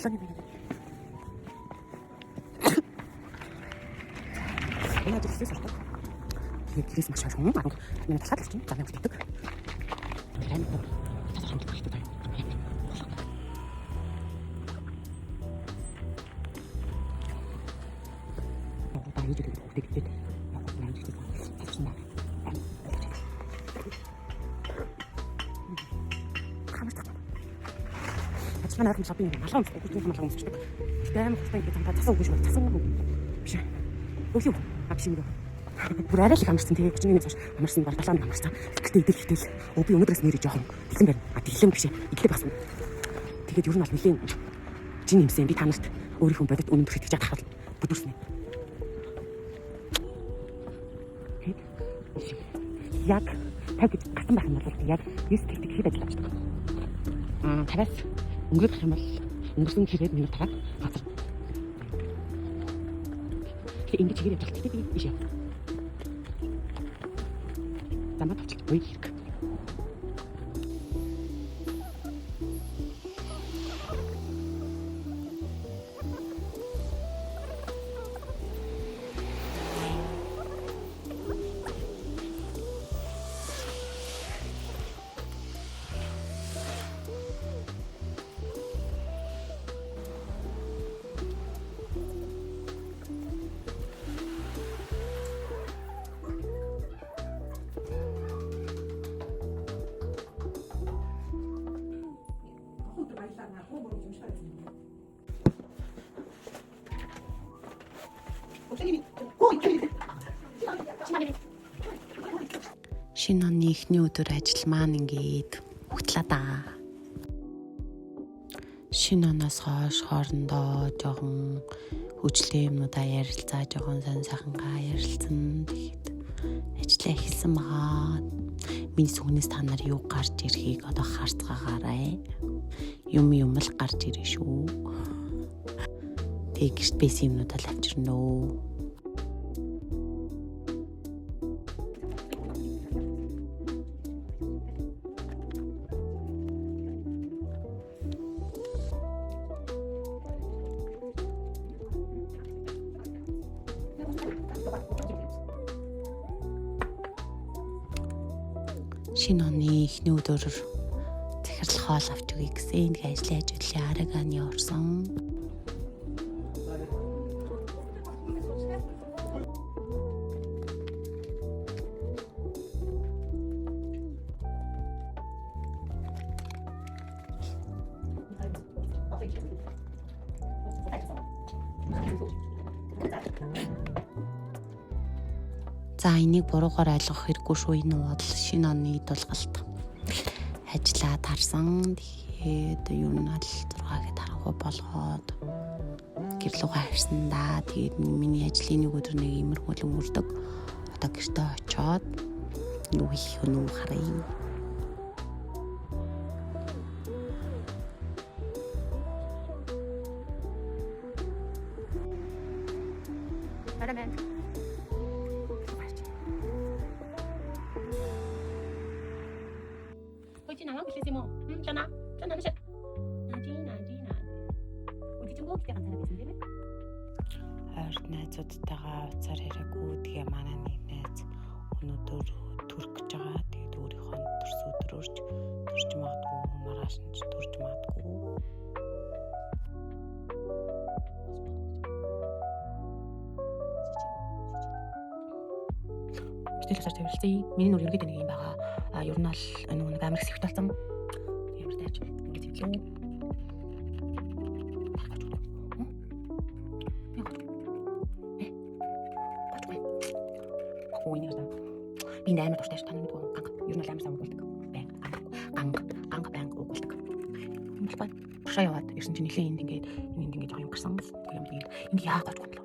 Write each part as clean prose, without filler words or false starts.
Энэ ажил хийсэн шүү. Тэгээд гэрээс маш олон юм. Нэг тасаад л чинь замын үлддэг. Тэгээд тасаад хэмжих хэрэгтэй таа. Баа хийж өгөх хэрэгтэй. Яг хийж өгөх. Ачаан арга шопинг малгай өмсдөг. Гүрдийн малгай өмсдөг. Дэм хустан ингэ замтаа цасан үгүй шүү. Цасан үгүй. Биш. Өглөө агшин мөрөө. Бүр арай л амарсан тэгээ 31-ээс хойш амарсан бол 7 амарсан. Гэхдээ идэвхтэй л би өнөөдрөөс нэрээ жоохон дэлгэн байна. Дэлгэн биш. Идлээ бас. Тэгээд ер нь бол нэлийн жин юмсан би та нарт өөрийнхөө бодит үнэн төрөж гэж тахвал бүдүүрснэ. Яг таг гасан байх юм бол яг 9 тэртэг хэд ажиллаж байгаа. Тараас өнгөрөх юм бол өнгөрсөн хэрэг минут тараад газар. Тэгээ ингэж хэрэг явуулдаг тийм биш яа. Замаа тавчих буй хэрэг. Шинэ оны эхний өдөр ажил маань ингээд хөтлөө даа. Шинэ оноос хойш хоорондоо жоохон хүчлээ юмнуудаа ярилцаа, жоохон сайхангаа ярилцсан. Тэгэхэд ажиллаа эхэлсэн байгаа. Миний сүгнээс та нар юу гарч ирэхийг одоо харцгаагаарай. Юм л гарч ирэх шүү. Тэг гэрт бэс юмнуудаа л авчирнэ өө. Шинэ оны эхний өдөр захирал хоол авч өгье гэсэн. Тэгээ ажиллаж хөдлөө араганы орсон. За энийг буруугаар ойлгох хэрэггүй шүү. Энэ бол шинэ оны дулгалт. Ажиллаа тарсан. Тэгээд юу нь бол 6-г тарахгүй болгоод гэрлүүгээ харсан да. Тэгээд миний ажлын нэг өдөр нэг иймэрхүү өнгөрдөг. Одоо гэртээ очоод юу хийх вэ харъя. 나만 글쎄지 뭐. 전화 하셔. 나지. 우리 좀 먹기 때문에 사람 있는데. Ойрт найзуудтайгаа уцаар яриаггүй. Тэгээ манай нэг найз өнөөдөр төрөх гэж байгаа. Тэгээд өөрийнхөө төрс өдрөөрч төрж магадгүй, маргааш нь төрж магадгүй. Тэгэлсээр тавилсан. Миний нүр ергээд нэг юм байгаа. Ер нь бол нэг амар хэсэгт болсон. Ямар тааж ингэж хэлээ. Би амар дуртай ш таныг дуу ганга. Ер нь амар сайн уулдаг. Ганга банк уулдаг. Юм бол бай. Туршаа яваад ирсэн чинь нэлээд энд ингээд жоох юм гарсан. Тийм энд яах гэж бодлоо.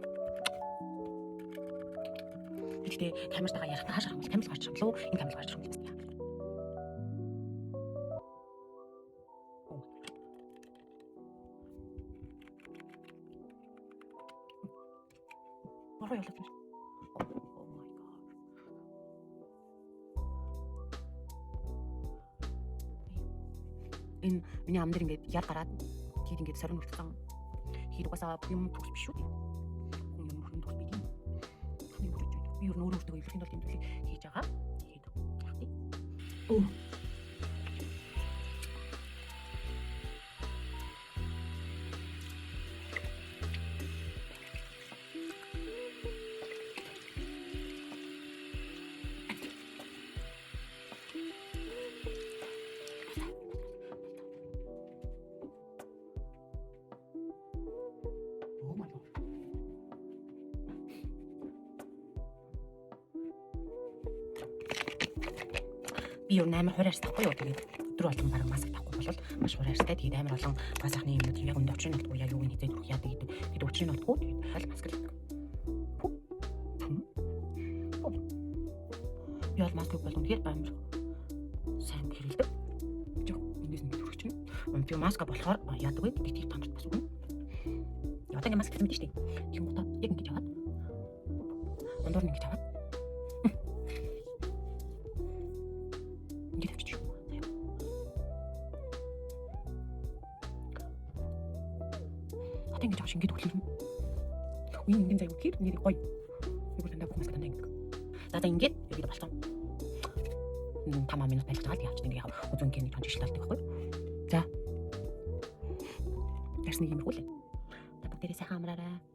Гэхдээ камертайгаа ярих хаашаа хамт камер гарч ирсэн лөө. Энэ камер гарч ирсэн. Орой явуулсан. Энэ миний ам дээр ингээд яар гараад тэгээд ингээд сорин өртсөн. Тэгэхээр угаасаа юм төгс биш шүү дээ. Хүн юм хүн төгс бид юм. Би юу нөр өөртөө илэрхийн тулд тэмдэглэл хийж байгаа. Тэгээд яах вэ? Оо. Oh my god. Би юу 8 хуурайс тахгүй юу тэгээд өдөр болгон бараг маск тахгүй бол маш хуурайстай тэгээд амар олон гоо сайхны юмнууд яг өнд очрын нутгүй яг юу нэг хэзээ төрөх яадаг гэдэг тэгээд очрын нутгүй тэгээд хайл маск л. Би бол маск бол үнэхээр баамар сайн хэрэлдэг. Жоо эндээс нэг төрөх чинь. Би маска болохоор яадаг вэ гэдэг тийм томч бас үгүй. Одоо ингэ маск гэсэн мэт шүү дээ. Юм уу яг ингэж яваад. Ондор нэг гэж яваад. Ингэж авчиж шүү. Одоо ингэж авч ингэж өглөрнө. Үгүй ингэ заяа гэр нэр гоё. Би бүр тандаа хүмүүс тандаа ингэ. За ингэж яг болцсон. 5 минут байж байгаа л явж нэг яг үзэн гэнэ тонч шилдэлтэй байхгүй. За. Тэрс нэг юм хούλээ. Бүгдээрээ сайхан амраарай.